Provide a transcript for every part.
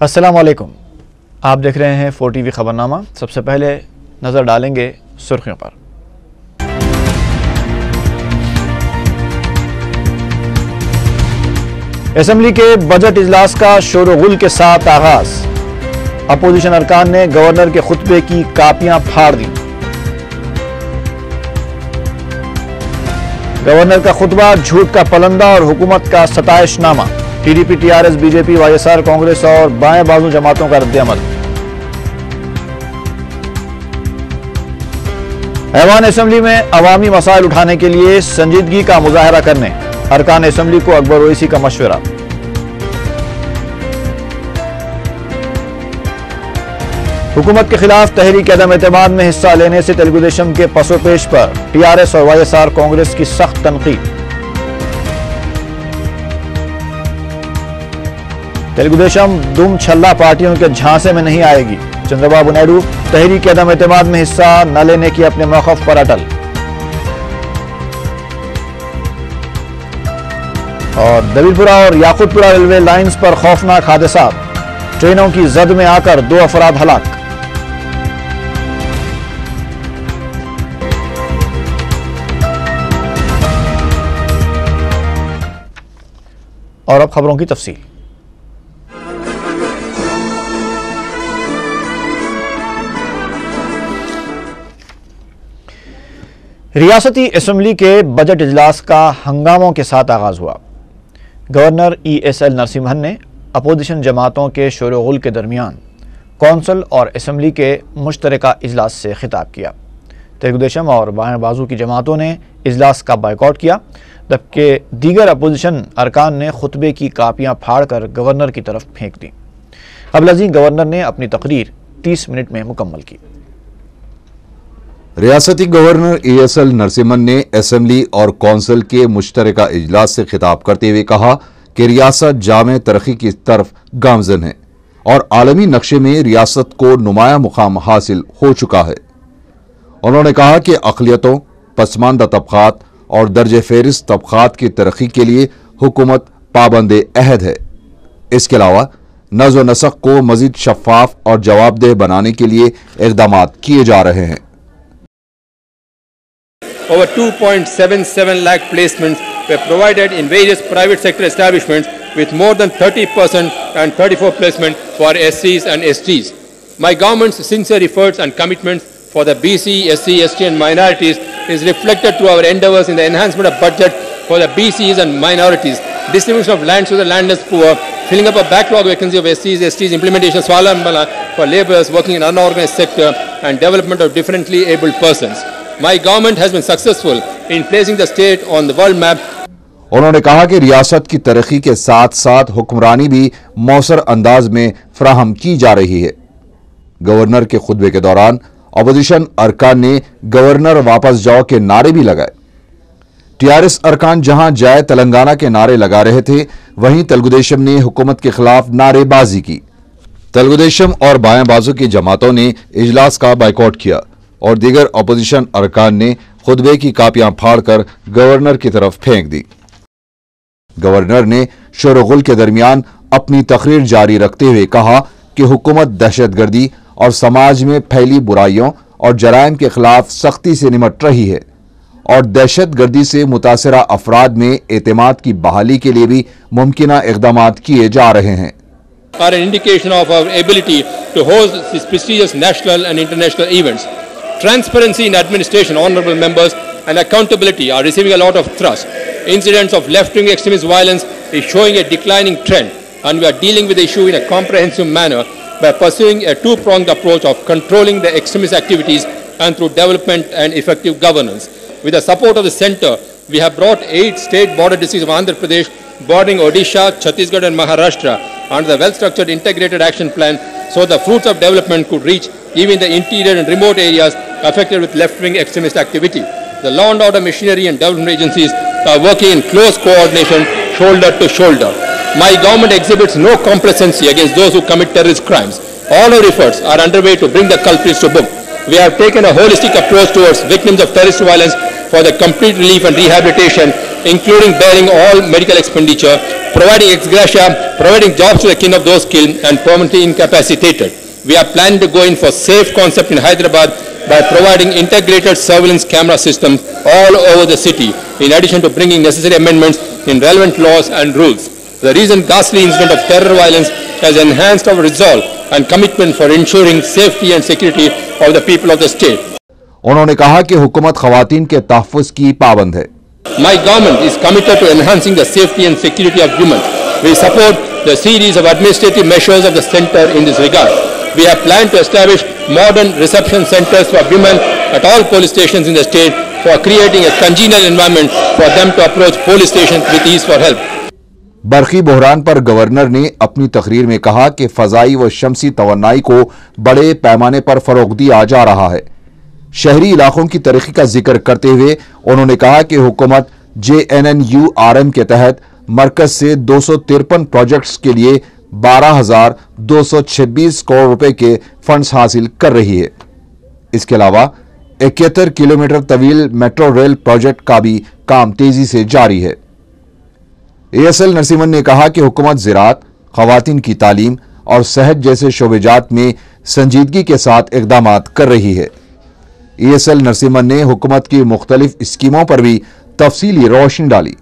अस्सलाम वालेकुम। आप देख रहे हैं 4TV खबरनामा। सबसे पहले नज़र डालेंगे सुर्खियों पर। असेंबली के बजट इजलास का शोर-ओ-गुल के साथ आगाज। अपोजिशन अरकान ने गवर्नर के खुतबे की कापियां फाड़ दी। गवर्नर का खुतबा झूठ का पलंदा और हुकूमत का सताइशनामा। TDP, TRS, BJP, YSR, Congress और बाएं बाजू जमातों का रद्द-ए-अमल। ऐवान असेंबली में अवामी मसाइल उठाने के लिए संजीदगी का मुजाहरा करने अरकान असेंबली को अकबर ओवैसी का मशवरा। हुकूमत के खिलाफ तहरीक अदम एतमाद में हिस्सा लेने से तेलुगु देशम के पसोपेश पर टीआरएस और वाईएसआर कांग्रेस की सख्त तनकीद। तेलुगु देशम दुम छल्ला पार्टियों के झांसे में नहीं आएगी। चंद्रबाबू नायडू तहरीक अदम एतमाद में हिस्सा न लेने की अपने मौक़िफ़ पर अटल। और दबीलपुरा और याकूतपुरा रेलवे लाइंस पर खौफनाक हादसा। ट्रेनों की जद में आकर 2 अफराद हलाक। और अब खबरों की तफसील। रियासती असेंबली के बजट इजलास का हंगामों के साथ आगाज हुआ। गवर्नर ESL नरसिम्हन ने अपोजिशन जमातों के शोर-ओ-गुल के दरमियान कौंसल और असेंबली के मुश्तरका इजलास से खिताब किया। तेलुगु देशम और बाएं बाजू की जमातों ने इजलास का बायकॉट किया, जबकि दीगर अपोजिशन अरकान ने खुतबे की कापियां फाड़कर गवर्नर की तरफ फेंक दी। कबल अज़ीं गवर्नर ने अपनी तकरीर 30 मिनट में मुकम्मल की। रियासती गवर्नर ESL नरसिम्हन ने असेंबली और कौंसिल के मुश्तरका इजलास से खिताब करते हुए कहा कि रियासत जामे तरक्की की तरफ गामजन है और आलमी नक्शे में रियासत को नुमाया मुकाम हासिल हो चुका है। उन्होंने कहा कि अक़लियतों, पसमानदा तबक़ात और दर्जे फेरिस्त तबक़ात की तरक्की के लिए हुकूमत पाबंद अहद है। इसके अलावा नज़्म व नसक़ को मज़ीद शफ़ाफ और जवाबदेह बनाने के लिए इक़दामात किए जा रहे हैं। Over 2.77 lakh placements were provided in various private sector establishments, with more than 30% and 34 placements for SCs and STs. My government's sincere efforts and commitments for the BC, SC, ST and minorities is reflected through our endeavours in the enhancement of budget for the BCs and minorities, distribution of lands to the landless poor, filling up a backlog vacancy of SCs, STs, implementation of Swalambala for labourers working in unorganized sector and development of differently abled persons. My government has been successful in placing the state on the world map. उन्होंने कहा कि रियासत की तरक्की के साथ साथ हुक्मरानी भी मौसर अंदाज में फराहम की जा रही है। गवर्नर के खुतबे के दौरान अपोजिशन अरकान ने गवर्नर वापस जाओ के नारे भी लगाए। टीआरएस अरकान जहां जय तेलंगाना के नारे लगा रहे थे, वहीं तेलुगु देशम ने हुकूमत के खिलाफ नारेबाजी की। तेलुगु देशम और बाएं बाजू की जमातों ने इजलास का बायकॉट किया और दीगर अपोजिशन अरकान ने खुतबे की कापियां फाड़कर गवर्नर की तरफ फेंक दी। गवर्नर ने शोर-ओ-गुल के दरमियान अपनी तकरीर जारी रखते हुए कहा कि हुकूमत दहशतगर्दी और समाज में फैली बुराइयों और जराइम के खिलाफ सख्ती से निमट रही है और दहशतगर्दी से मुतासरा अफराद में एतमाद की बहाली के लिए भी मुमकिना इक़दामात किए जा रहे हैं। Are an indication of our ability to host these prestigious national and international events. Transparency in administration, honourable members, and accountability are receiving a lot of thrust. Incidents of left-wing extremist violence is showing a declining trend, and we are dealing with the issue in a comprehensive manner by pursuing a two-pronged approach of controlling the extremist activities and through development and effective governance. With the support of the centre, we have brought 8 state border districts of Andhra Pradesh bordering Odisha, Chhattisgarh and Maharashtra under the well-structured integrated action plan, so the fruits of development could reach even the interior and remote areas affected with left-wing extremist activity. The law and order machinery and development agencies are working in close coordination, shoulder to shoulder. My government exhibits no complacency against those who commit terrorist crimes. All our efforts are underway to bring the culprits to book. We have taken a holistic approach towards victims of terrorist violence for the complete relief and rehabilitation, including bearing all medical expenditure. providing ex gratia, providing jobs to the kin of those killed and permanently incapacitated. We are planning to go in for safe concept in Hyderabad by providing integrated surveillance camera systems all over the city, in addition to bringing necessary amendments in relevant laws and rules. The recent ghastly incident of terror violence has enhanced our resolve and commitment for ensuring safety and security of the people of the state. उन्होंने कहा कि हुकूमत खवातीन के तहफ़्फ़ुज़ की पाबंद है। My government is committed to enhancing the safety and security of women. We support the series of administrative measures of the centre in this regard. We have planned to establish modern reception centres for women at all police stations in the state for creating a congenial environment for them to approach police stations with ease for help. बरखी बहरान पर governor ने अपनी तकरीर में कहा कि फ़ज़ाई व शमसी तवन्नाई को बड़े पैमाने पर फ़रोग़ दिया जा रहा है। शहरी इलाकों की तरक्की का जिक्र करते हुए उन्होंने कहा कि हुकूमत JNNURM के तहत मरकज से 253 प्रोजेक्ट्स के लिए 12,226 करोड़ रुपए के फंड्स हासिल कर रही है। इसके अलावा 71 किलोमीटर तवील मेट्रो रेल प्रोजेक्ट का भी काम तेजी से जारी है। ASL नरसिम्हन ने कहा कि हुकूमत ज़राअत, ख़वातीन की तालीम और सेहत जैसे शोबेजात में संजीदगी के साथ इक़दाम कर रही है। ASL नरसिम्हन ने हुकूमत की मुख्तलिफ स्कीमों पर भी तफसीली रोशनी डाली।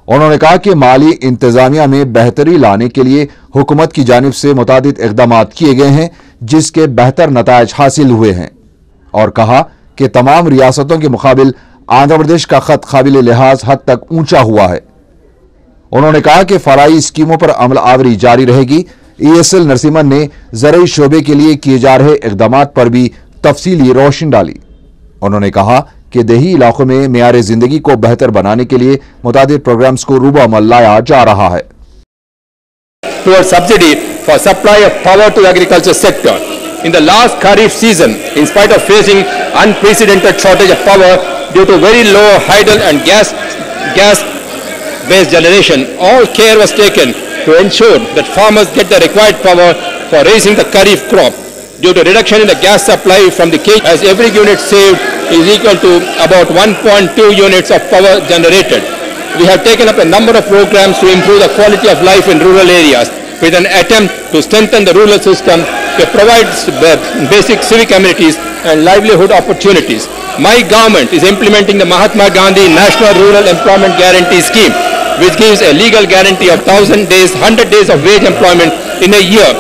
उन्होंने कहा कि माली इंतजामिया में बेहतरी लाने के लिए हुकूमत की जानिब से मुतादिद इक़दाम किए गए हैं, जिसके बेहतर नताइज हासिल हुए हैं, और कहा कि तमाम रियासतों के मुकाबिल आंध्र प्रदेश का खत काबिल लिहाज हद तक ऊंचा हुआ है। उन्होंने कहा कि फराई स्कीमों पर अमल आवरी जारी रहेगी। ASL नरसिम्हन ने ज़रई शोबे के लिए किए जा रहे इक़दाम पर भी तफसीली रोशनी डाली। उन्होंने कहा कि देही इलाकों में मेयार जिंदगी को बेहतर बनाने के लिए मुतादिद प्रोग्राम्स को रूबा अमल लाया जा रहा है। Towards subsidy for supply of power to the agriculture sector. In the last Kharif season, in spite of facing unprecedented shortage of power due to very low hydel and gas-based generation, all care was taken to ensure that farmers get the required power for raising the Kharif crop. Due to reduction in the gas supply from the cage, as every unit saved is equal to about 1.2 units of power generated. We have taken up a number of programs to improve the quality of life in rural areas with an attempt to strengthen the rural system to provide basic civic amenities and livelihood opportunities. My government is implementing the Mahatma Gandhi National Rural Employment Guarantee Scheme, which gives a legal guarantee of 1,000 days, 100 days of wage employment in a year.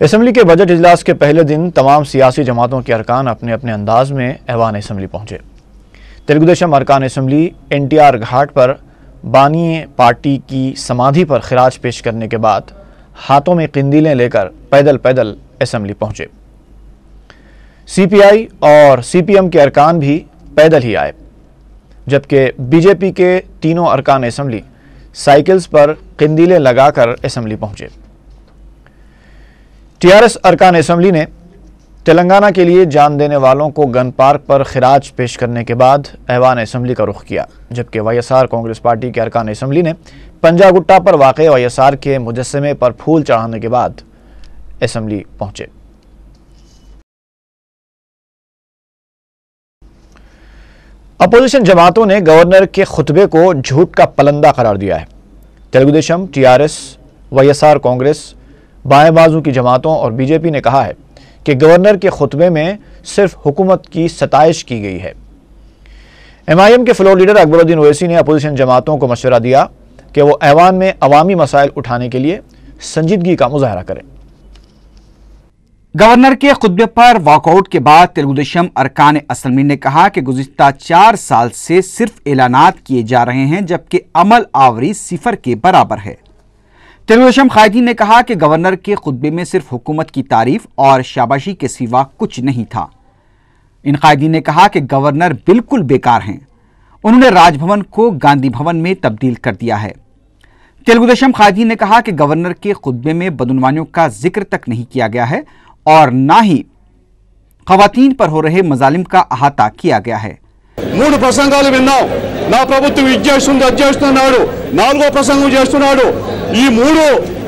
Assembly के budget इजलास के पहले दिन तमाम सियासी जमातों के अरकान अपने अपने अंदाज में ऐवान असम्बली पहुंचे। तेलुगुदेशम अरकान असम्बली NTR घाट पर बानी पार्टी की समाधि पर खिराज पेश करने के बाद हाथों में किंदीलें लेकर पैदल पैदल असम्बली पहुंचे। CPI और CPM के अरकान भी पैदल ही आए, जबकि BJP के तीनों अरकान असम्बली साइकिल्स पर किंदीलें लगाकर असम्बली पहुंचे। TRS अरकान असम्बली ने तेलंगाना के लिए जान देने वालों को गन पार्क पर खिराज पेश करने के बाद ऐवान असम्बली का रुख किया, जबकि YSR कांग्रेस पार्टी के अरकान असम्बली ने पंजागुट्टा पर वाक़े YSR के मुजस्समे पर फूल चढ़ाने के बाद असम्बली पहुंचे। अपोजिशन जमातों ने गवर्नर के खुतबे को झूठ का पलंदा करार दिया है। तेलुगुदेशम, TRS, YSR कांग्रेस, बाएं बाजू की जमातों और BJP ने कहा है कि गवर्नर के खुतबे में सिर्फ हुकूमत की सताइश की गई है। MIM के फ्लोर लीडर अकबरुद्दीन ओवैसी ने अपोजिशन जमातों को मशवरा दिया कि वो ऐवान में अवामी मसाइल उठाने के लिए संजीदगी का मुजाहरा करें। गवर्नर के खुतबे पर वॉकआउट के बाद तेलुगुदेशम अरकान असम्बली ने कहा कि गुज़िश्ता 4 साल से सिर्फ ऐलानात किए जा रहे हैं, जबकि अमल आवरी सिफर के बराबर है। तेलुगुदेशम कायदीन ने कहा कि गवर्नर के खुतबे में सिर्फ हुकूमत की तारीफ और शाबाशी के सिवा कुछ नहीं था। इन कायदीन ने कहा कि गवर्नर बिल्कुल बेकार हैं। उन्होंने राजभवन को गांधी भवन में तब्दील कर दिया है। तेलुगुदेशम कायदीन ने कहा कि गवर्नर के खुतबे में बदउनवानियों का जिक्र तक नहीं किया गया है और ना ही खवातीन पर हो रहे मजालिम का अहाता किया गया है। 3 ప్రసంగాలు విన్నాం। నా ప్రభుత్వం ఇది చేస్తుంది, అది చేస్తున్నాడు, 4వ ప్రసంగం చేస్తున్నాడు। ఈ 3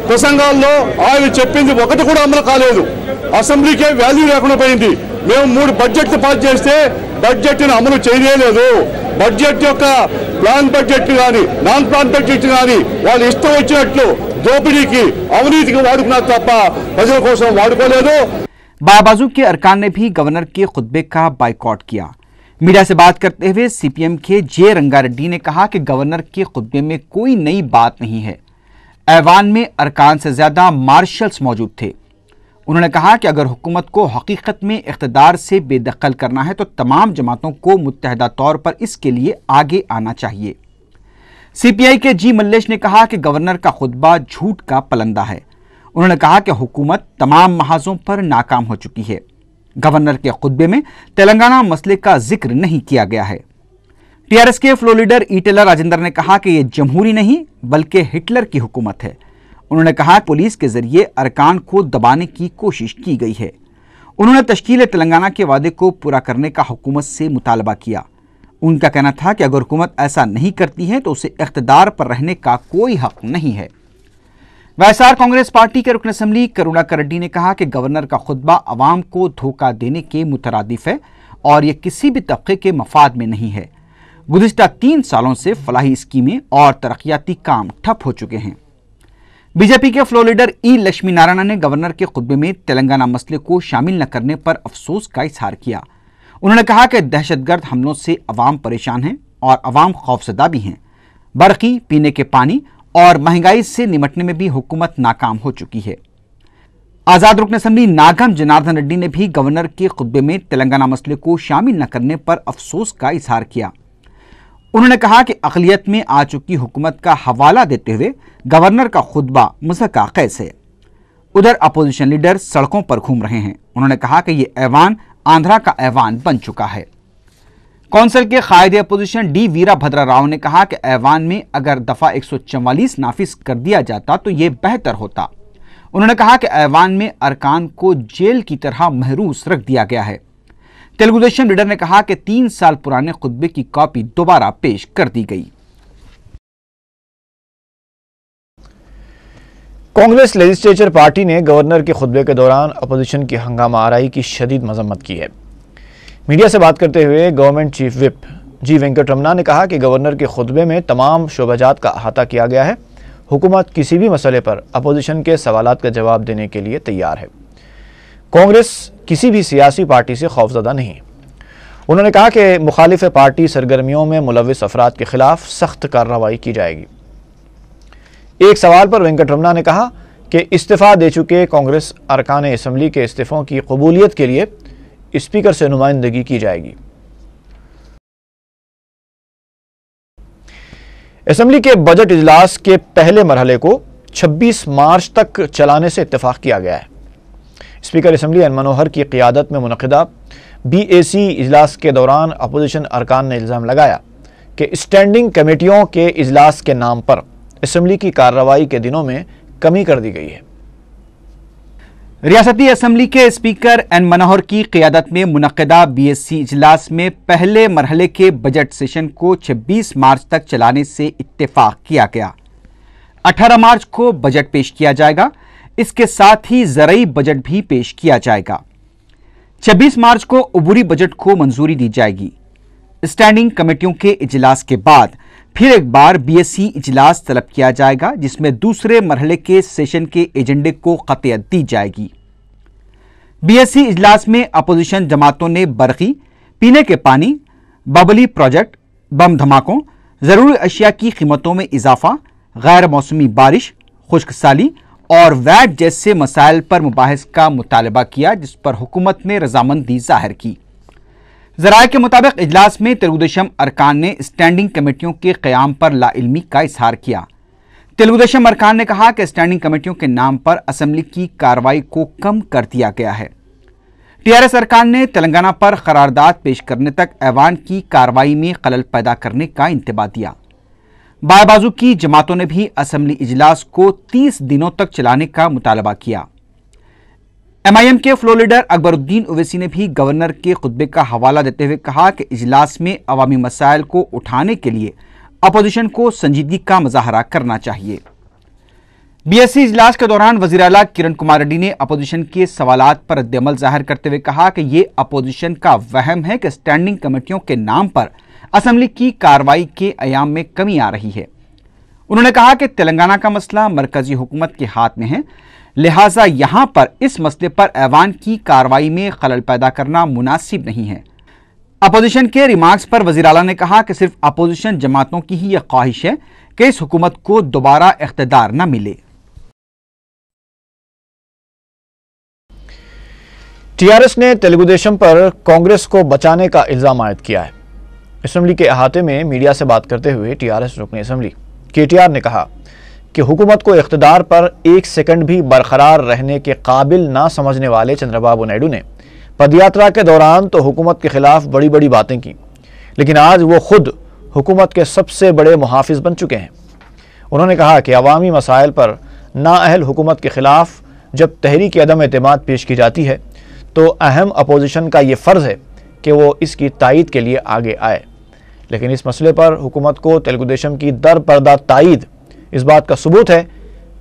ప్రసంగాల్లో ఆయన చెప్పింది ఒకటి కూడా అమలు కాలేదు। అసెంబ్లీకే వాల్యూ లేకుండా పోయింది। మేము 3 బడ్జెట్ పాస్ చేస్తే బడ్జెట్ను అమలు చేయలేదు। బడ్జెట్ యొక్క ప్లాన్ బడ్జెట్ కానీ నాన్ ప్లాన్ బడ్జెట్ కానీ వాళ్ళు ఇష్టం వచ్చినట్లు దోపిడీకి అవినీతికి వాడుకున్నారు తప్ప ప్రజల కోసం వాడుకోలేదు। बायाबाजू के अरकान ने भी गवर्नर के खुतबे का बाइकॉट किया। मीडिया से बात करते हुए सीपीएम के जे रंगारेड्डी ने कहा कि गवर्नर के खुतबे में कोई नई बात नहीं है। ऐवान में अरकान से ज्यादा मार्शल्स मौजूद थे। उन्होंने कहा कि अगर हुकूमत को हकीकत में इख्तिदार से बेदखल करना है तो तमाम जमातों को मुत्तहदा तौर पर इसके लिए आगे आना चाहिए। सीपीआई के जी मल्लेश ने कहा कि गवर्नर का खुतबा झूठ का पलंदा है। उन्होंने कहा कि हुकूमत तमाम महाजों पर नाकाम हो चुकी है। गवर्नर के खुतबे में तेलंगाना मसले का जिक्र नहीं किया गया है। टीआरएस के फ्लोर लीडर ईटेला राजेंद्र ने कहा कि यह जमहूरी नहीं बल्कि हिटलर की हुकूमत है। उन्होंने कहा कि पुलिस के जरिए अरकान को दबाने की कोशिश की गई है। उन्होंने तश्कील तेलंगाना के वादे को पूरा करने का हुकूमत से मुतालबा किया। उनका कहना था कि अगर हुकूमत ऐसा नहीं करती है तो उसे इख्तिदार पर रहने का कोई हक नहीं है। वाईएसआर कांग्रेस पार्टी के रुकन असेंबली करुणाकर रेड्डी ने कहा कि गवर्नर का खुतबा अवाम को धोखा देने के मुतरादिफ है और यह किसी भी तबके के मफाद में नहीं है। गुज़िश्ता 3 सालों से फलाही स्कीमें और तरक्याती काम ठप हो चुके हैं। बीजेपी के फ्लोर लीडर ई लक्ष्मी नारायण ने गवर्नर के खुतबे में तेलंगाना मसले को शामिल न करने पर अफसोस का इजहार किया। उन्होंने कहा कि दहशतगर्द हमलों से अवाम परेशान है और अवाम खौफजदा भी हैं। बरकी, पीने के पानी और महंगाई से निपटने में भी हुकूमत नाकाम हो चुकी है। आजाद रुकन असेंबली नागम जनार्दन रेड्डी ने भी गवर्नर के खुतबे में तेलंगाना मसले को शामिल न करने पर अफसोस का इजहार किया। उन्होंने कहा कि अक़लियत में आ चुकी हुकूमत का हवाला देते हुए गवर्नर का खुतबा मज़ाक़ ख़ैस है। उधर अपोजिशन लीडर सड़कों पर घूम रहे हैं। उन्होंने कहा कि यह ऐवान आंध्रा का ऐवान बन चुका है। कौंसिल के कायदे अपोजिशन डी वीरभद्रा राव ने कहा कि ऐवान में अगर दफा 144 नाफिज कर दिया जाता तो यह बेहतर होता। उन्होंने कहा कि ऐवान में अरकान को जेल की तरह महरूस रख दिया गया है। तेलुगु देशम लीडर ने कहा कि 3 साल पुराने खुतबे की कॉपी दोबारा पेश कर दी गई। कांग्रेस लेजिस्लेचर पार्टी ने गवर्नर के खुतबे के दौरान अपोजिशन की हंगामा आराई की शदीद मजम्मत की है। मीडिया से बात करते हुए गवर्नमेंट चीफ विप जी वेंकटरमना ने कहा कि गवर्नर के खुतबे में तमाम शोबाजात का अहाता किया गया है। हुकूमत किसी भी मसले पर अपोजिशन के सवालात का जवाब देने के लिए तैयार है। कांग्रेस किसी भी सियासी पार्टी से खौफजदा नहीं। उन्होंने कहा कि मुखालिफ पार्टी सरगर्मियों में मुलविस अफराद के खिलाफ सख्त कार्रवाई की जाएगी। एक सवाल पर वेंकटरमना ने कहा कि इस्तीफ़ा दे चुके कांग्रेस अरकान असम्बली के इस्तीफ़ों की कबूलियत के लिए स्पीकर से नुमाइंदगी की जाएगी। असम्बली के बजट इजलास के पहले मरहले को 26 मार्च तक चलाने से इत्तेफाक किया गया है। स्पीकर असम्बली एन मनोहर की क़ियादत में मुनक़िदा BAC इजलास के दौरान अपोजिशन अरकान ने इल्ज़ाम लगाया कि स्टैंडिंग कमेटियों के इजलास के नाम पर असम्बली की कार्रवाई के दिनों में कमी कर दी गई है। रियासती असम्बली के स्पीकर एन मनोहर की क़ियादत में मुनक़िदा BAC इजलास में पहले मरहले के बजट सेशन को 26 मार्च तक चलाने से इत्तेफाक किया गया। 18 मार्च को बजट पेश किया जाएगा। इसके साथ ही ज़रई बजट भी पेश किया जाएगा। 26 मार्च को अबूरी बजट को मंजूरी दी जाएगी। स्टैंडिंग कमेटियों के इजलास के बाद फिर एक बार BAC इजलास तलब किया जाएगा, जिसमें दूसरे मरहले के सेशन के एजेंडे को क़तियत दी जाएगी। BAC इजलास में अपोजिशन जमातों ने बरकी, पीने के पानी, बबली प्रोजेक्ट, बम धमाकों, ज़रूरी अशिया की कीमतों में इजाफा, गैर मौसमी बारिश, खुश्क साली और वैट जैसे मसाइल पर मुबाहिस का मुतालबा किया, जिस पर हुकूमत ने रजामंदी जाहिर की। ज़राए के मुताबिक इजलास में तेलुगुदेशम अरकान ने स्टैंडिंग कमेटियों के क़याम पर लाइल्मी का इजहार किया। तेलुगुदेशम अरकान ने कहा कि स्टैंडिंग कमेटियों के नाम पर असम्बली की कार्रवाई को कम कर दिया गया है। TRS अरकान ने तेलंगाना पर करारदाद पेश करने तक ऐवान की कार्रवाई में खलल पैदा करने का इंतबा दिया। बायाबाजू की जमातों ने भी असम्बली इजलास को 30 दिनों तक चलाने का मुतालबा किया। MIM के फ्लोर लीडर अकबरुद्दीन ओवैसी ने भी गवर्नर के खुतबे का हवाला देते हुए कहा कि इजलास में अवामी मसाइल को उठाने के लिए अपोजिशन को संजीदगी का मुजाहरा करना चाहिए। BAC इजलास के दौरान वज़ीर आला किरण कुमार रेड्डी ने अपोजिशन के सवालात पर रद्द-ए-अमल जाहिर करते हुए कहा कि ये अपोजिशन का वहम है कि स्टैंडिंग कमेटियों के नाम पर असेंबली की कार्रवाई के आयाम में कमी आ रही है। उन्होंने कहा कि तेलंगाना का मसला मरकजी हुकूमत के हाथ में है, लिहाजा यहां पर इस मसले पर ऐवान की कार्रवाई में खलल पैदा करना मुनासिब नहीं है। अपोजिशन के रिमार्क्स पर वज़ीर आला ने कहा कि सिर्फ अपोजिशन जमातों की ही यह ख्वाहिश है कि इस हुकूमत को दोबारा इख्तिदार न मिले। टीआरएस ने तेलुगुदेशम पर कांग्रेस को बचाने का इल्जाम आयद किया है। असेंबली के अहाते में मीडिया से बात करते हुए टीआरएस रुकन असेंबली केटीआर ने कहा कि हुकूमत को इख्तिदार पर एक सेकंड भी बरकरार रहने के काबिल ना समझने वाले चंद्रबाबू नायडू ने पदयात्रा के दौरान तो हुकूमत के खिलाफ बड़ी बड़ी बातें की, लेकिन आज वो खुद हुकूमत के सबसे बड़े मुहाफिज बन चुके हैं। उन्होंने कहा कि अवामी मसाइल पर नाअहल हुकूमत के खिलाफ जब तहरीक अदम एतमाद पेश की जाती है तो अहम अपोजिशन का ये फ़र्ज़ है कि वो इसकी तायीद के लिए आगे आए, लेकिन इस मसले पर हुकूमत को तेलुगुदेशम की दर पर्दा तायीद इस बात का सबूत है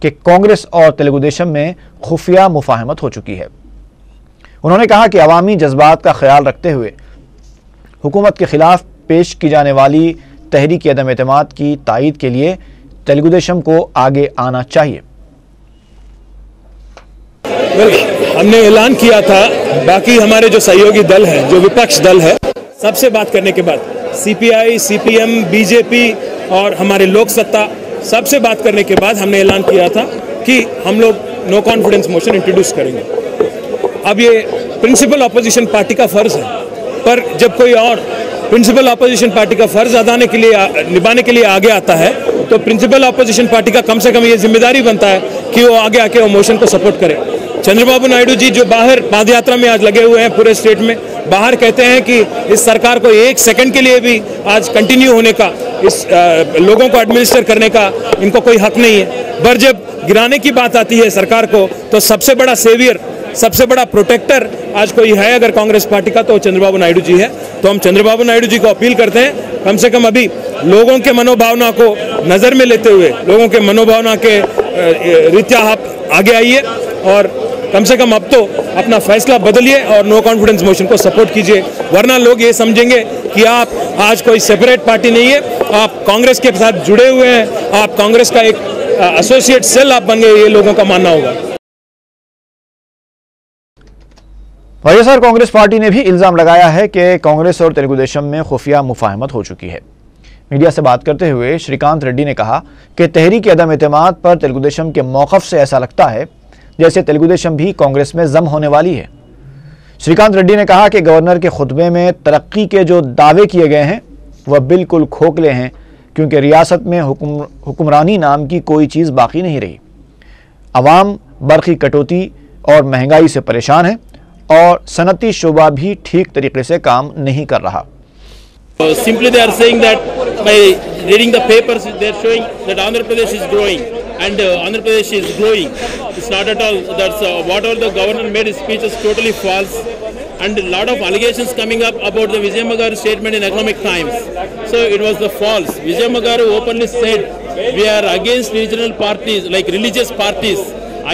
कि कांग्रेस और तेलुगुदेशम में खुफिया मुफाहमत हो चुकी है। उन्होंने कहा कि अवामी जज्बात का ख्याल रखते हुए हुकूमत के खिलाफ पेश की जाने वाली तहरीक अदम एतमाद की तायीद के लिए तेलुगुदेशम को आगे आना चाहिए। हमने ऐलान किया था, बाकी हमारे जो सहयोगी दल है, जो विपक्ष दल है, सबसे बात करने के बाद सीपीआई, सीपीएम, बीजेपी और हमारे लोक सत्ता सबसे बात करने के बाद हमने ऐलान किया था कि हम लोग नो कॉन्फिडेंस मोशन इंट्रोड्यूस करेंगे। अब ये प्रिंसिपल अपोजिशन पार्टी का फर्ज है, पर जब कोई और प्रिंसिपल अपोजिशन पार्टी का फर्ज निभाने के लिए आगे आता है तो प्रिंसिपल अपोजिशन पार्टी का कम से कम ये जिम्मेदारी बनता है कि वो आगे आके वो मोशन को सपोर्ट करे। चंद्रबाबू नायडू जी जो बाहर पदयात्रा में आज लगे हुए हैं पूरे स्टेट में, बाहर कहते हैं कि इस सरकार को एक सेकंड के लिए भी आज कंटिन्यू होने का, इस लोगों को एडमिनिस्टर करने का इनको कोई हक नहीं है। पर जब गिराने की बात आती है सरकार को तो सबसे बड़ा सेवियर, सबसे बड़ा प्रोटेक्टर आज कोई है अगर कांग्रेस पार्टी का तो चंद्रबाबू नायडू जी है। तो हम चंद्रबाबू नायडू जी को अपील करते हैं, कम से कम अभी लोगों के मनोभावना को नजर में लेते हुए, लोगों के मनोभावना के रीत्या आप आगे आइए और कम से कम अब तो अपना फैसला बदलिए और नो कॉन्फिडेंस मोशन को सपोर्ट कीजिए, वरना लोग ये समझेंगे कि आप आज कोई सेपरेट पार्टी नहीं है, आप कांग्रेस के साथ जुड़े हुए हैं, आप कांग्रेस का एक एसोसिएट सेल आप बन गए, ये लोगों का मानना होगा। वाईएसआर कांग्रेस पार्टी ने भी इल्जाम लगाया है कि कांग्रेस और तेलुगुदेशम में खुफिया मुफाहमत हो चुकी है। मीडिया से बात करते हुए श्रीकांत रेड्डी ने कहा कि तहरीक अदम एतमाद पर तेलुगुदेशम के मौक़िफ़ से ऐसा लगता है जैसे तेलुगुदेशम भी कांग्रेस में जम होने वाली है। श्रीकांत रेड्डी ने कहा कि गवर्नर के खुतबे में तरक्की के जो दावे किए गए हैं वह बिल्कुल खोखले हैं, क्योंकि रियासत में हुक्मरानी नाम की कोई चीज़ बाकी नहीं रही। अवाम बरक़ी कटौती और महंगाई से परेशान है और सनती शोबा भी ठीक तरीके से काम नहीं कर रहा। Simply they are saying that by reading the papers they are showing that Andhra Pradesh is growing and Andhra Pradesh is growing. It's not at all. That's whatever the governor made his speech is totally false, and a lot of allegations coming up about the Vijay Magaru statement in Economic Times. So it was the false. Vijay Magaru openly said we are against regional parties, like religious parties,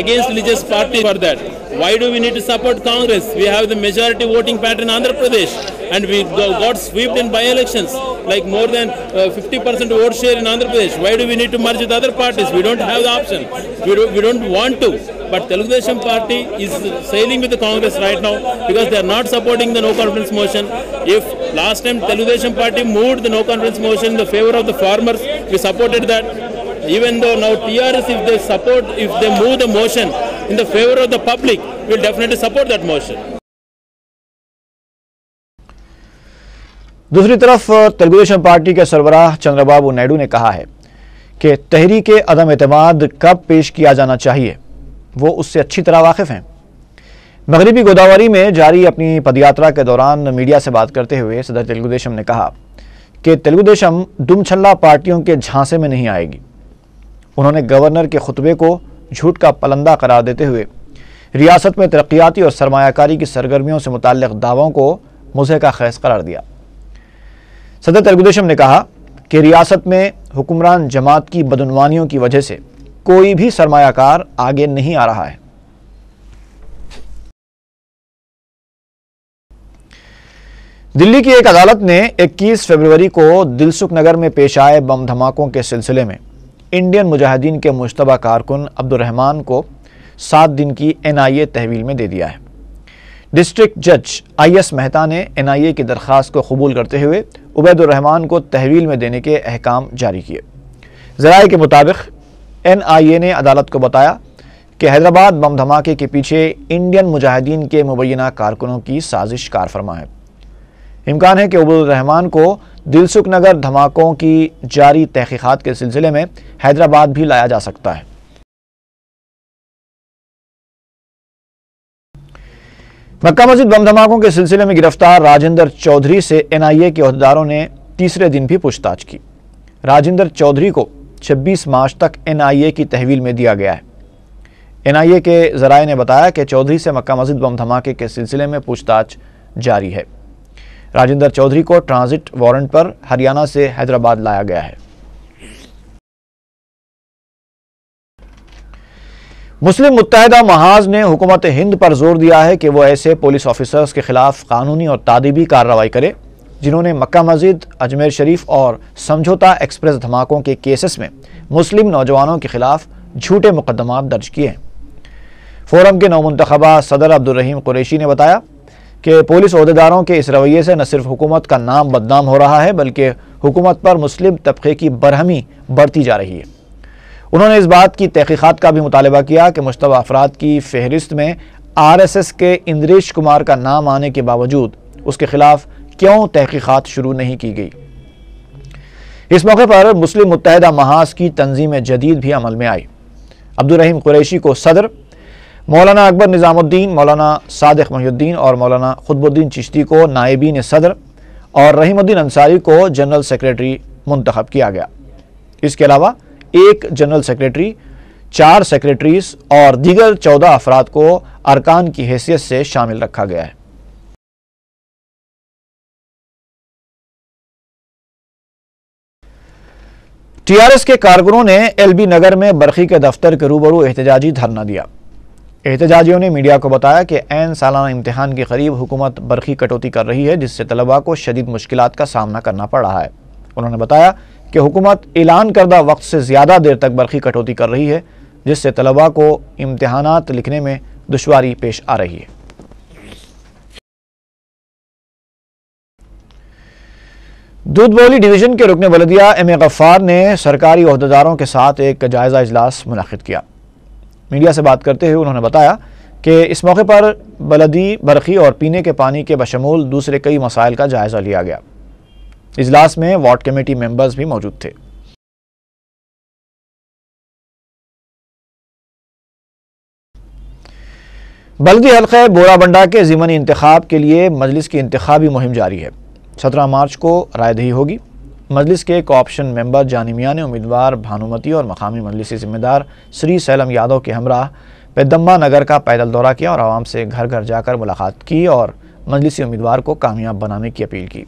against religious parties for that. Why do we need to support Congress? We have the majority voting pattern in Andhra Pradesh and we got swept in by-elections, like more than 50% vote share in Andhra Pradesh. Why do we need to merge with other parties? We don't have the option. We don't want to. But Telugu Desam party is sailing with the Congress right now because they are not supporting the no confidence motion. If last time Telugu Desam party moved the no confidence motion in the favor of the farmers, we supported that. Even though now TRS, if they move the motion in the favor of the public, we'll definitely support that motion. दूसरी तरफ Telugu Desam party के सरबराह चंद्रबाबू नायडू ने कहा है कि तहरीक अदम एतमाद कब पेश किया जाना चाहिए वो उससे अच्छी तरह वाकिफ हैं। मगरबी गोदावरी में जारी अपनी पदयात्रा के दौरान मीडिया से बात करते हुए सदर तेलुगु देशम ने कहा कि तेलुगु देशम दुमछल्ला पार्टियों के झांसे में नहीं आएगी। उन्होंने गवर्नर के खुतबे को झूठ का पलंदा करार देते हुए रियासत में तरक्याती और सरमायाकारी की सरगर्मियों से मुताल्लिक़ दावों को मुज़े का खैस करार दिया। सदर तेलुगु देशम ने कहा कि रियासत में हुक्मरान जमात की बदउनवानियों की वजह से कोई भी सरमायाकार आगे नहीं आ रहा है। दिल्ली की एक अदालत ने 21 फरवरी को दिलसुख नगर में पेश आए बम धमाकों के सिलसिले में इंडियन मुजाहिदीन के मुश्तबा कारकुन अब्दुर्रहमान को 7 दिन की NIA तहवील में दे दिया है। डिस्ट्रिक्ट जज IS मेहता ने NIA की दरख्वास्त को कबूल करते हुए उबैदुर्रहमान को तहवील में देने के अहकाम जारी किए। ज़राए के मुताबिक NIA ने अदालत को बताया कि हैदराबाद बम धमाके के पीछे इंडियन मुजाहिदीन के मुबैना कारकुनों की साजिश कारफरमा है। इम्कान है कि उबैदुर्रहमान को दिलसुख नगर धमाकों की जारी तहकीकात के सिलसिले में हैदराबाद भी लाया जा सकता है। मक्का मस्जिद बम धमाकों के सिलसिले में गिरफ्तार राजेंद्र चौधरी से NIA के अहदेदारों ने तीसरे दिन भी पूछताछ की। राजेंद्र चौधरी को 26 मार्च तक NIA की तहवील में दिया गया है। NIA के ज़राए ने बताया कि चौधरी से मक्का मस्जिद बम धमाके के सिलसिले में पूछताछ जारी है। राजेंद्र चौधरी को ट्रांजिट वारंट पर हरियाणा से हैदराबाद लाया गया है। मुस्लिम मुत्तहिदा महाज ने हुकूमत हिंद पर जोर दिया है कि वो ऐसे पुलिस ऑफिसर्स के खिलाफ कानूनी और तादीबी कार्रवाई करे जिन्होंने मक्का मस्जिद, अजमेर शरीफ और समझौता एक्सप्रेस धमाकों के केसेस में मुस्लिम नौजवानों के खिलाफ झूठे मुकदमात दर्ज किए हैं। फोरम के नौमुंतखबा सदर अब्दुर्रहीम कुरैशी ने बताया कि पुलिस अहदेदारों के इस रवैये से न सिर्फ हुकूमत का नाम बदनाम हो रहा है बल्कि हुकूमत पर मुस्लिम तबके की बरहमी बढ़ती जा रही है। उन्होंने इस बात की तहकीकात का भी मुतालबा किया कि मुश्तबा अफराद की फहरिस्त में RSS के इंद्रेश कुमार का नाम आने के बावजूद उसके खिलाफ क्यों तहकीकात शुरू नहीं की गई। इस मौके पर मुस्लिम मुत्तहिदा महाज की तंजीम जदीद भी अमल में आई। अब्दुर्रहीम कुरैशी को सदर, मौलाना अकबर निज़ामुद्दीन, मौलाना सादिक मोहिउद्दीन और मौलाना खुतबुद्दीन चिश्ती को नायबीन सदर और रहीमुद्दीन अंसारी को जनरल सेक्रेटरी मुंतखब किया गया। इसके अलावा एक जनरल सेक्रेटरी, 4 सेक्रेटरीज और दीगर 14 अफराद को अरकान की हैसियत से शामिल रखा गया है। TRS के कारकुनों ने LB नगर में बरखी के दफ्तर के रूबरू एहतजाजी धरना दिया। एहतजाजियों ने मीडिया को बताया कि ऐन सालाना इम्तिहान के करीब हुकूमत बरखी कटौती कर रही है जिससे तलबा को शदीद मुश्किलात का सामना करना पड़ रहा है। उन्होंने बताया कि हुकूमत ऐलान करदा वक्त से ज़्यादा देर तक बरखी कटौती कर रही है जिससे तलबा को इम्तिहानात लिखने में दुश्वारी पेश आ रही है। दूधबौली डिवीज़न के रुकन बलदिया M.A. गफ्फार ने सरकारी अहदेदारों के साथ एक जायज़ा इजलास मुनअक़िद किया। मीडिया से बात करते हुए उन्होंने बताया कि इस मौके पर बलदी, बरखी और पीने के पानी के बशमूल दूसरे कई मसाइल का जायज़ा लिया गया। इजलास में वार्ड कमेटी मेंबर्स भी मौजूद थे। बल्दी हल्क़े बोराबंडा के ज़िमनी इंतखाब के लिए मजलिस की इंतखाबी मुहिम जारी है। 17 मार्च को रायदही होगी। मजलिस के कोऑप्शन मेंबर जानी मियां ने उम्मीदवार भानुमती और मकामी मजलिसी जिम्मेदार श्री सैलम यादव के हमराह पेदम्मा नगर का पैदल दौरा किया और आवाम से घर घर जाकर मुलाकात की और मजलिसी उम्मीदवार को कामयाब बनाने की अपील की।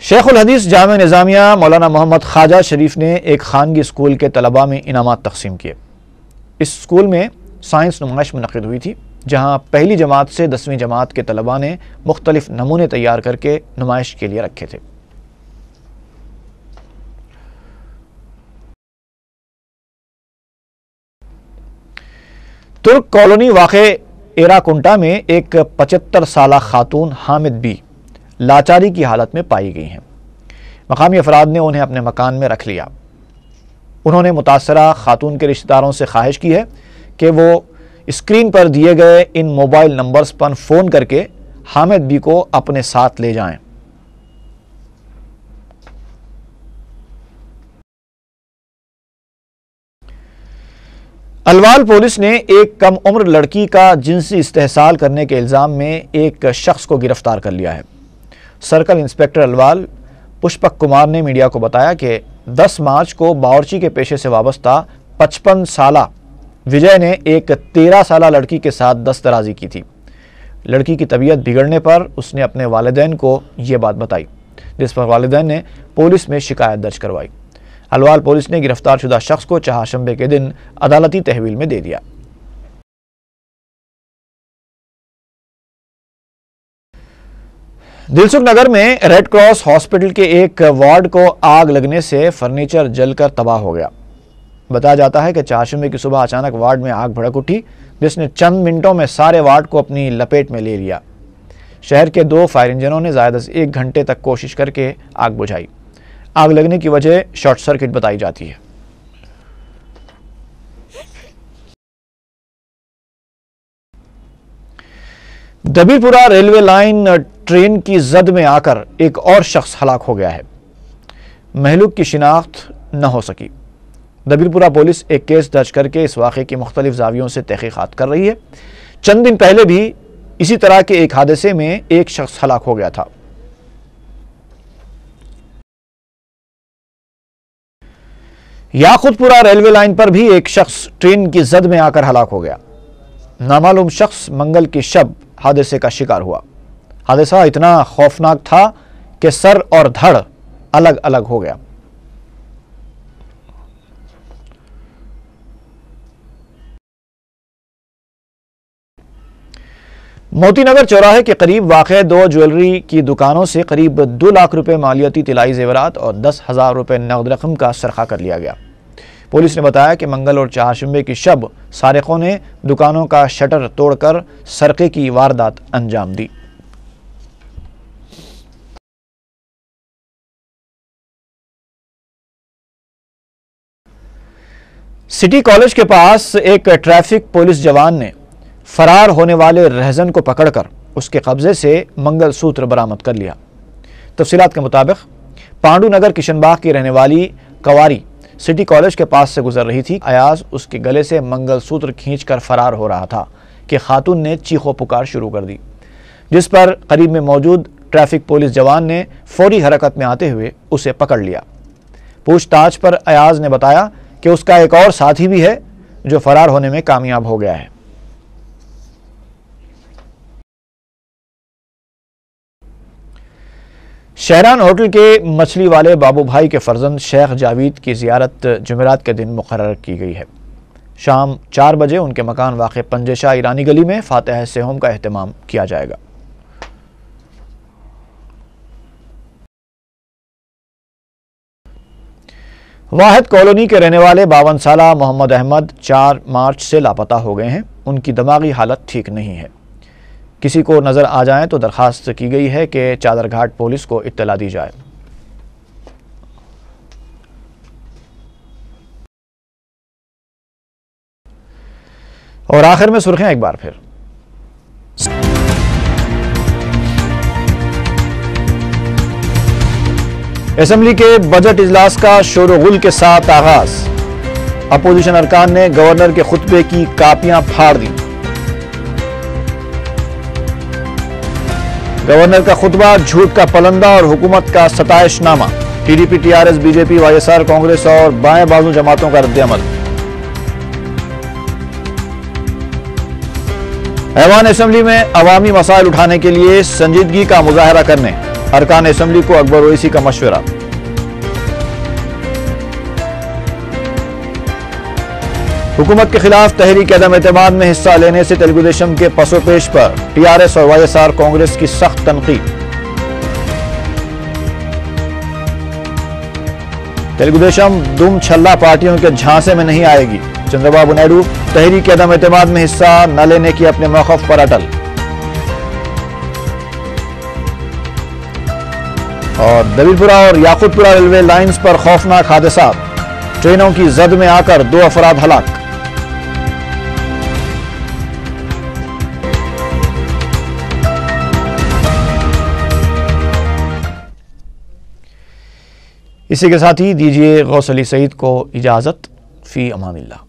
शेखुल हदीस जामे निज़ामिया मौलाना मोहम्मद ख्वाजा शरीफ ने एक खानगी स्कूल के तलबा में इनामात तकसीम किए। इस स्कूल में साइंस नुमाइश मुनक़िद हुई थी जहां पहली जमात से 10वीं जमात के तलबा ने मुख्तलिफ नमूने तैयार करके नुमाइश के लिए रखे थे। तुर्क कॉलोनी वाक़े एराकुंटा में एक 75 साला खातून हामिद बी लाचारी की हालत में पाई गई हैं। मकामी अफराद ने उन्हें अपने मकान में रख लिया। उन्होंने मुतासरा खातून के रिश्तेदारों से ख्वाहिश की है कि वो स्क्रीन पर दिए गए इन मोबाइल नंबर्स पर फ़ोन करके हामिद बी को अपने साथ ले जाएं। अलवाल पुलिस ने एक कम उम्र लड़की का जिनसी इस्तेहसाल करने के इल्ज़ाम में एक शख्स को गिरफ्तार कर लिया है। सर्कल इंस्पेक्टर अलवाल पुष्पक कुमार ने मीडिया को बताया कि 10 मार्च को बावर्ची के पेशे से वाबस्ता 55 साला विजय ने एक 13 साला लड़की के साथ दस्तराजी की थी। लड़की की तबीयत बिगड़ने पर उसने अपने वालिदैन को ये बात बताई, जिस पर वालिदैन ने पुलिस में शिकायत दर्ज करवाई। हलवाल पुलिस ने गिरफ्तारशुदा शख्स को चहारशंबे के दिन अदालती तहवील में दे दिया। दिलसुख नगर में रेड क्रॉस हॉस्पिटल के एक वार्ड को आग लगने से फर्नीचर जलकर तबाह हो गया। बताया जाता है कि चहारशंबे की सुबह अचानक वार्ड में आग भड़क उठी, जिसने चंद मिनटों में सारे वार्ड को अपनी लपेट में ले लिया। शहर के 2 फायर इंजनों ने ज्यादा से 1 घंटे तक कोशिश करके आग बुझाई। आग लगने की वजह शॉर्ट सर्किट बताई जाती है। दबीपुरा रेलवे लाइन ट्रेन की जद में आकर एक और शख्स हलाक हो गया है। महलूक की शिनाख्त न हो सकी। दबीपुरा पुलिस एक केस दर्ज करके इस वाक़े की मुख्तलिफ जावियों से तहकीकात कर रही है। चंद दिन पहले भी इसी तरह के एक हादसे में एक शख्स हलाक हो गया था। याकुतपुरा रेलवे लाइन पर भी एक शख्स ट्रेन की जद में आकर हलाक हो गया। नामालूम शख्स मंगल की शब हादसे का शिकार हुआ। हादसा इतना खौफनाक था कि सर और धड़ अलग अलग हो गया। मोतीनगर चौराहे के करीब वाक़े 2 ज्वेलरी की दुकानों से करीब 2 लाख रुपए मालियाती तिलाई जेवरात और 10,000 रुपए नकद रकम का सरखा कर लिया गया। पुलिस ने बताया कि मंगल और चहारशंबे की शब सारिकों ने दुकानों का शटर तोड़कर सरके की वारदात अंजाम दी। सिटी कॉलेज के पास एक ट्रैफिक पुलिस जवान ने फरार होने वाले रहजन को पकड़कर उसके कब्जे से मंगलसूत्र बरामद कर लिया। तफसीलात के मुताबिक पांडू नगर किशनबाग की रहने वाली कवारी सिटी कॉलेज के पास से गुजर रही थी। अयाज उसके गले से मंगलसूत्र खींचकर फरार हो रहा था कि खातून ने चीखो पुकार शुरू कर दी, जिस पर करीब में मौजूद ट्रैफिक पुलिस जवान ने फौरी हरकत में आते हुए उसे पकड़ लिया। पूछताछ पर अयाज ने बताया कि उसका एक और साथी भी है जो फरार होने में कामयाब हो गया है। शहरान होटल के मछली वाले बाबू भाई के फर्जंद शेख जावेद की जियारत जुमेरात के दिन मुकर्रर की गई है। शाम 4 बजे उनके मकान वाक़े पंजेशाह ईरानी गली में फातिहा सेहम का एहतमाम किया जाएगा। वाहिद कॉलोनी के रहने वाले 52 साला मोहम्मद अहमद 4 मार्च से लापता हो गए हैं। उनकी दिमागी हालत ठीक नहीं है। किसी को नजर आ जाए तो दरखास्त की गई है कि चादरघाट पुलिस को इत्तला दी जाए। और आखिर में सुर्खियां एक बार फिर। असेंबली के बजट इजलास का शोरगुल के साथ आगाज। अपोजिशन अरकान ने गवर्नर के खुतबे की कापियां फाड़ दी। गवर्नर का खुतबा झूठ का पलंदा और हुकूमत का सताइशनामा। TDP, TRS, BJP, YSR, Congress और बाएं बाजू जमातों का रद्द-ए-अमल। ऐवान असेंबली में अवामी मसाइल उठाने के लिए संजीदगी का मुजाहरा करने अरकान असेंबली को अकबर ओवैसी का मशवरा। हुकूमत के खिलाफ तहरीक अदम एतमाद में हिस्सा लेने से तेलुगुदेशम के पसोपेश पर टीआरएस और वाईएसआर कांग्रेस की सख्त तनकीद। तेलुगुदेशम दुम छल्ला पार्टियों के झांसे में नहीं आएगी। चंद्रबाबू नायडू तहरीक अदम एतमाद में हिस्सा न लेने की अपने मौक़िफ़ पर अटल। और दबीपुरा और याकुतपुरा रेलवे लाइंस पर खौफनाक हादसा। ट्रेनों की जद में आकर 2 अफराद हलाक। इसी के साथ ही दीजिए गौस अली सईद को इजाज़त। फ़ी अमानिल्लाह।